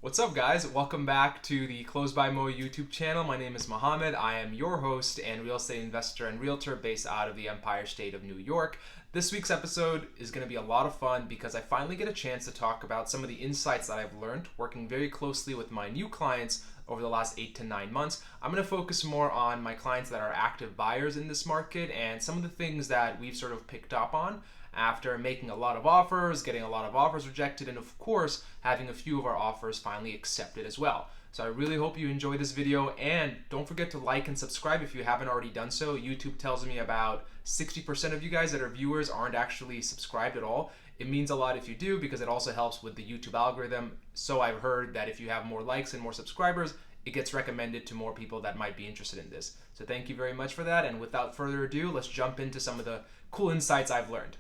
What's up, guys? Welcome back to the Close by Mo YouTube channel. My name is Mohammed. I am your host and real estate investor and realtor based out of the Empire State of New York. This week's episode is going to be a lot of fun because I finally get a chance to talk about some of the insights that I've learned working very closely with my new clients over the last 8 to 9 months. I'm going to focus more on my clients that are active buyers in this market and some of the things that we've sort of picked up on after making a lot of offers, getting a lot of offers rejected, and of course, having a few of our offers finally accepted as well. So I really hope you enjoy this video, and don't forget to like and subscribe if you haven't already done so. YouTube tells me about 60% of you guys that are viewers aren't actually subscribed at all. It means a lot if you do because it also helps with the YouTube algorithm. So I've heard that if you have more likes and more subscribers, it gets recommended to more people that might be interested in this. So thank you very much for that, and without further ado, let's jump into some of the cool insights I've learned.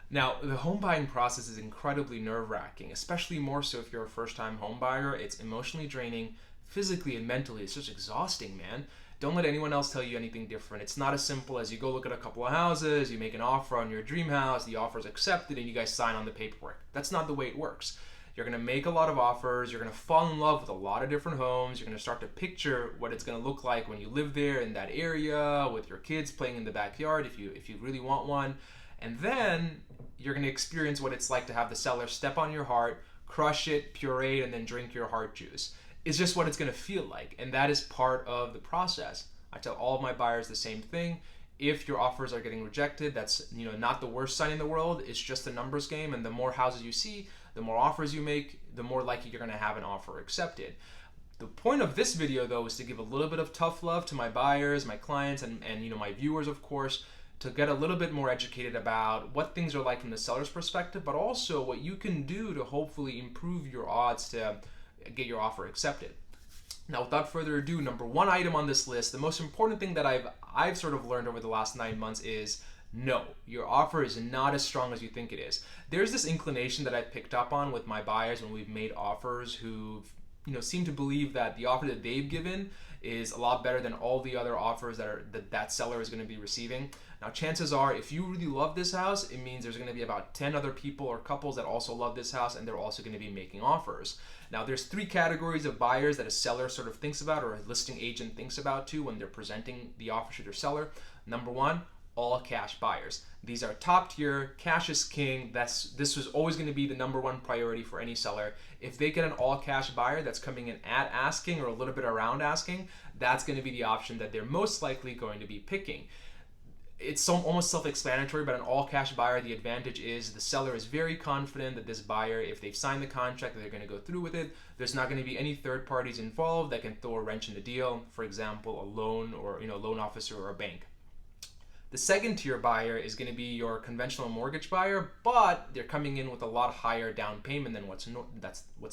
Now, the home buying process is incredibly nerve-wracking, especially more so if you're a first-time home buyer. It's emotionally draining, physically and mentally. It's just exhausting, man. Don't let anyone else tell you anything different. It's not as simple as you go look at a couple of houses, you make an offer on your dream house, the offer is accepted, and you guys sign on the paperwork. That's not the way it works. You're going to make a lot of offers, you're going to fall in love with a lot of different homes, you're going to start to picture what it's going to look like when you live there in that area with your kids playing in the backyard if you really want one. And then you're going to experience what it's like to have the seller step on your heart, crush it, puree it, and then drink your heart juice. It's just what it's going to feel like, and that is part of the process. I tell all of my buyers the same thing. If your offers are getting rejected, that's not the worst sign in the world. It's just a numbers game, and the more houses you see, the more offers you make, the more likely you're going to have an offer accepted. The point of this video, though, is to give a little bit of tough love to my buyers, my clients, and my viewers, of course, to get a little bit more educated about what things are like from the seller's perspective, but also what you can do to hopefully improve your odds to get your offer accepted. Now, without further ado, number one item on this list, the most important thing that I've sort of learned over the last 9 months is no, your offer is not as strong as you think it is. There's this inclination that I've picked up on with my buyers when we've made offers who seem to believe that the offer that they've given is a lot better than all the other offers that seller is going to be receiving. Now, chances are, if you really love this house, it means there's going to be about 10 other people or couples that also love this house, and they're also going to be making offers. Now, there's 3 categories of buyers that a seller sort of thinks about, or a listing agent thinks about too, when they're presenting the offer to their seller. Number one, all cash buyers. These are top tier, cash is king. This was always going to be the number one priority for any seller. If they get an all cash buyer that's coming in at asking or a little bit around asking, that's going to be the option that they're most likely going to be picking. It's almost self-explanatory, but an all-cash buyer, the advantage is the seller is very confident that this buyer, if they've signed the contract, that they're going to go through with it. There's not going to be any third parties involved that can throw a wrench in the deal. For example, a loan or loan officer or a bank. The second tier buyer is going to be your conventional mortgage buyer, but they're coming in with a lot higher down payment than what's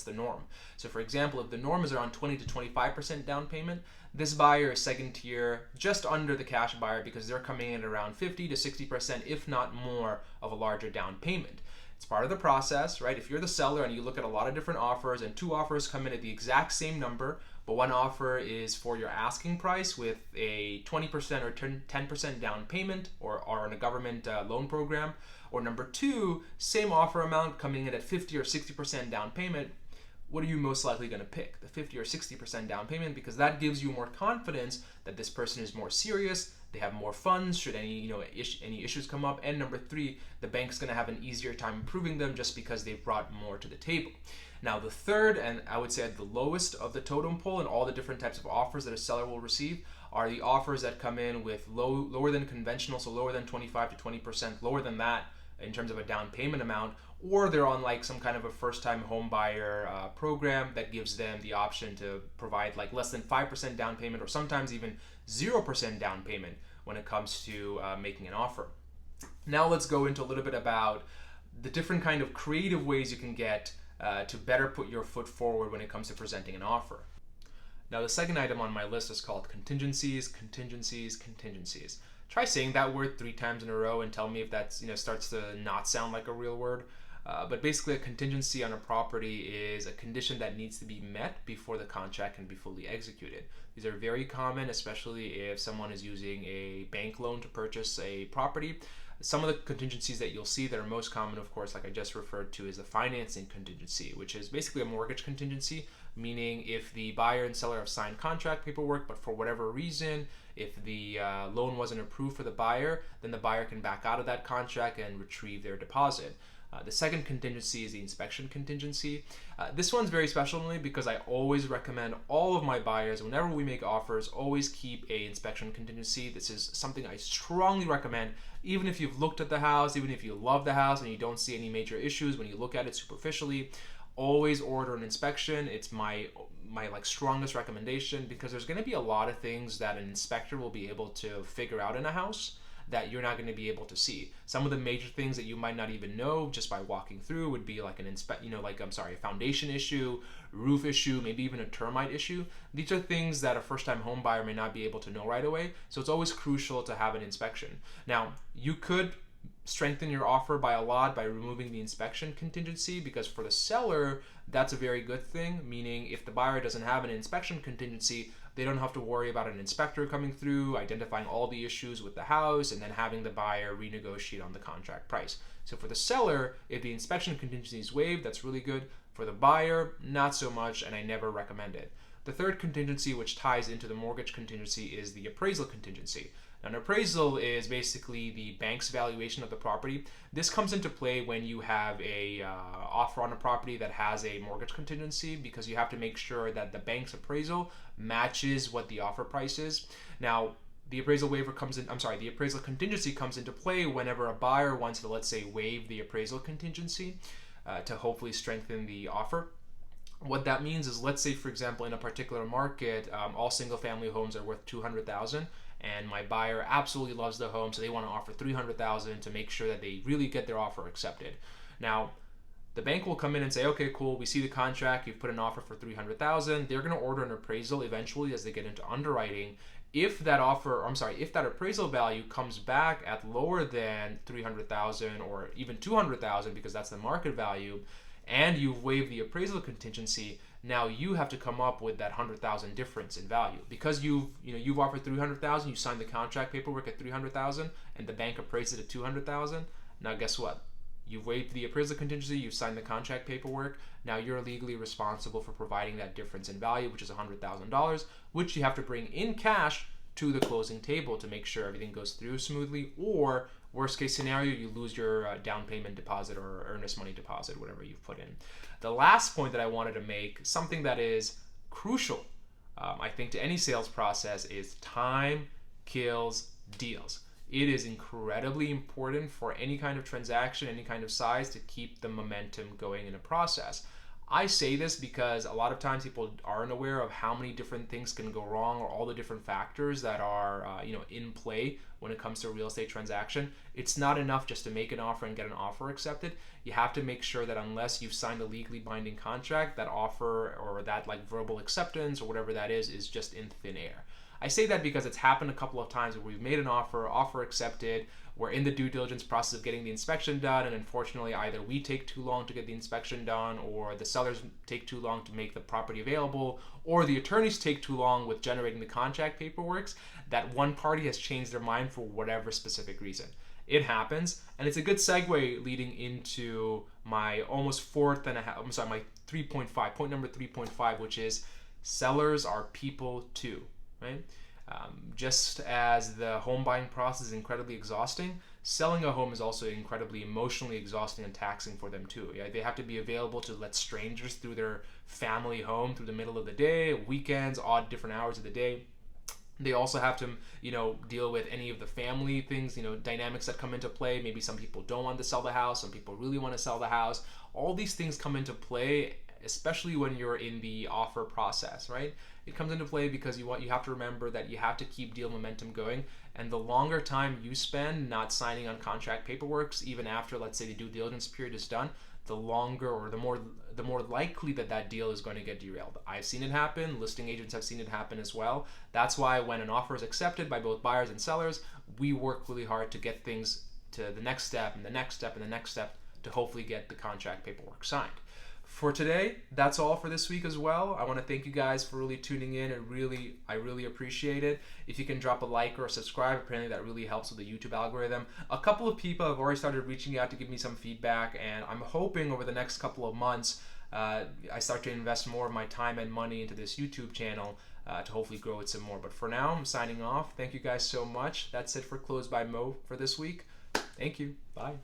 the norm. So for example, if the norm is around 20 to 25% down payment, this buyer is second tier, just under the cash buyer, because they're coming in at around 50 to 60%, if not more, of a larger down payment. It's part of the process, right? If you're the seller and you look at a lot of different offers and 2 offers come in at the exact same number, but one offer is for your asking price with a 20% or 10% down payment or in a government loan program, or number 2, same offer amount coming in at 50 or 60% down payment, what are you most likely going to pick? The 50 or 60% down payment, because that gives you more confidence that this person is more serious, they have more funds should any issues come up, and number 3, the bank's going to have an easier time approving them just because they've brought more to the table. Now, the third, and I would say at the lowest of the totem pole in all the different types of offers that a seller will receive, are the offers that come in with lower than conventional, so lower than 25 to 20%, lower than that in terms of a down payment amount, or they're on like some kind of a first-time home buyer program that gives them the option to provide like less than 5% down payment, or sometimes even 0% down payment when it comes to making an offer. Now let's go into a little bit about the different kind of creative ways you can get to better put your foot forward when it comes to presenting an offer. Now, the second item on my list is called contingencies, contingencies, contingencies. Try saying that word 3 times in a row and tell me if that starts to not sound like a real word. But basically, a contingency on a property is a condition that needs to be met before the contract can be fully executed. These are very common, especially if someone is using a bank loan to purchase a property. Some of the contingencies that you'll see that are most common, of course, like I just referred to, is the financing contingency, which is basically a mortgage contingency, meaning if the buyer and seller have signed contract paperwork, but for whatever reason, if the loan wasn't approved for the buyer, then the buyer can back out of that contract and retrieve their deposit. The second contingency is the inspection contingency. This one's very special to me because I always recommend all of my buyers, whenever we make offers, always keep a inspection contingency. This is something I strongly recommend, even if you've looked at the house, even if you love the house and you don't see any major issues when you look at it superficially. Always order an inspection. It's my like strongest recommendation, because there's going to be a lot of things that an inspector will be able to figure out in a house that you're not going to be able to see. Some of the major things that you might not even know just by walking through would be like a foundation issue, roof issue, maybe even a termite issue. These are things that a first-time home buyer may not be able to know right away. So it's always crucial to have an inspection. Now, you could strengthen your offer by a lot by removing the inspection contingency, because for the seller, that's a very good thing, meaning if the buyer doesn't have an inspection contingency, they don't have to worry about an inspector coming through, identifying all the issues with the house, and then having the buyer renegotiate on the contract price. So for the seller, if the inspection contingency is waived, that's really good. For the buyer, not so much, and I never recommend it. The third contingency, which ties into the mortgage contingency, is the appraisal contingency. Now, an appraisal is basically the bank's valuation of the property. This comes into play when you have a offer on a property that has a mortgage contingency, because you have to make sure that the bank's appraisal matches what the offer price is. Now, the appraisal contingency comes into play whenever a buyer wants to, let's say, waive the appraisal contingency to hopefully strengthen the offer. What that means is, let's say, for example, in a particular market, all single-family homes are worth $200,000, and my buyer absolutely loves the home, so they want to offer $300,000 to make sure that they really get their offer accepted. Now, the bank will come in and say, okay, cool, we see the contract, you've put an offer for $300,000. They're going to order an appraisal eventually as they get into underwriting. If that appraisal value comes back at lower than $300,000 or even $200,000, because that's the market value, and you've waived the appraisal contingency, now you have to come up with that $100,000 difference in value. Because you've offered $300,000, you signed the contract paperwork at $300,000, and the bank appraised it at $200,000. Now guess what? You've waived the appraisal contingency, you've signed the contract paperwork. Now you're legally responsible for providing that difference in value, which is $100,000, which you have to bring in cash to the closing table to make sure everything goes through smoothly, or worst case scenario, you lose your down payment deposit or earnest money deposit, whatever you've put in. The last point that I wanted to make, something that is crucial, I think, to any sales process, is time kills deals. It is incredibly important for any kind of transaction, any kind of size, to keep the momentum going in a process. I say this because a lot of times people aren't aware of how many different things can go wrong, or all the different factors that are in play when it comes to a real estate transaction. It's not enough just to make an offer and get an offer accepted. You have to make sure that unless you've signed a legally binding contract, that offer or that like verbal acceptance or whatever that is just in thin air. I say that because it's happened a couple of times where we've made an offer accepted, we're in the due diligence process of getting the inspection done, and unfortunately either we take too long to get the inspection done, or the sellers take too long to make the property available, or the attorneys take too long with generating the contract paperwork, that one party has changed their mind for whatever specific reason. It happens, and it's a good segue leading into my my 3.5, point number 3.5, which is sellers are people too. Right? Just as the home buying process is incredibly exhausting, selling a home is also incredibly emotionally exhausting and taxing for them too. Yeah? They have to be available to let strangers through their family home through the middle of the day, weekends, odd different hours of the day. They also have to, deal with any of the family things, dynamics that come into play. Maybe some people don't want to sell the house, some people really want to sell the house. All these things come into play, especially when you're in the offer process, right? It comes into play because you have to remember that you have to keep deal momentum going, and the longer time you spend not signing on contract paperwork, even after, let's say, the due diligence period is done, the longer or the more likely that deal is going to get derailed. I've seen it happen. Listing agents have seen it happen as well. That's why when an offer is accepted by both buyers and sellers, we work really hard to get things to the next step and the next step and the next step to hopefully get the contract paperwork signed. For today, that's all for this week as well. I want to thank you guys for really tuning in. I really appreciate it. If you can drop a like or a subscribe, apparently that really helps with the YouTube algorithm. A couple of people have already started reaching out to give me some feedback, and I'm hoping over the next couple of months I start to invest more of my time and money into this YouTube channel to hopefully grow it some more. But for now, I'm signing off. Thank you guys so much. That's it for Close by Mo for this week. Thank you. Bye.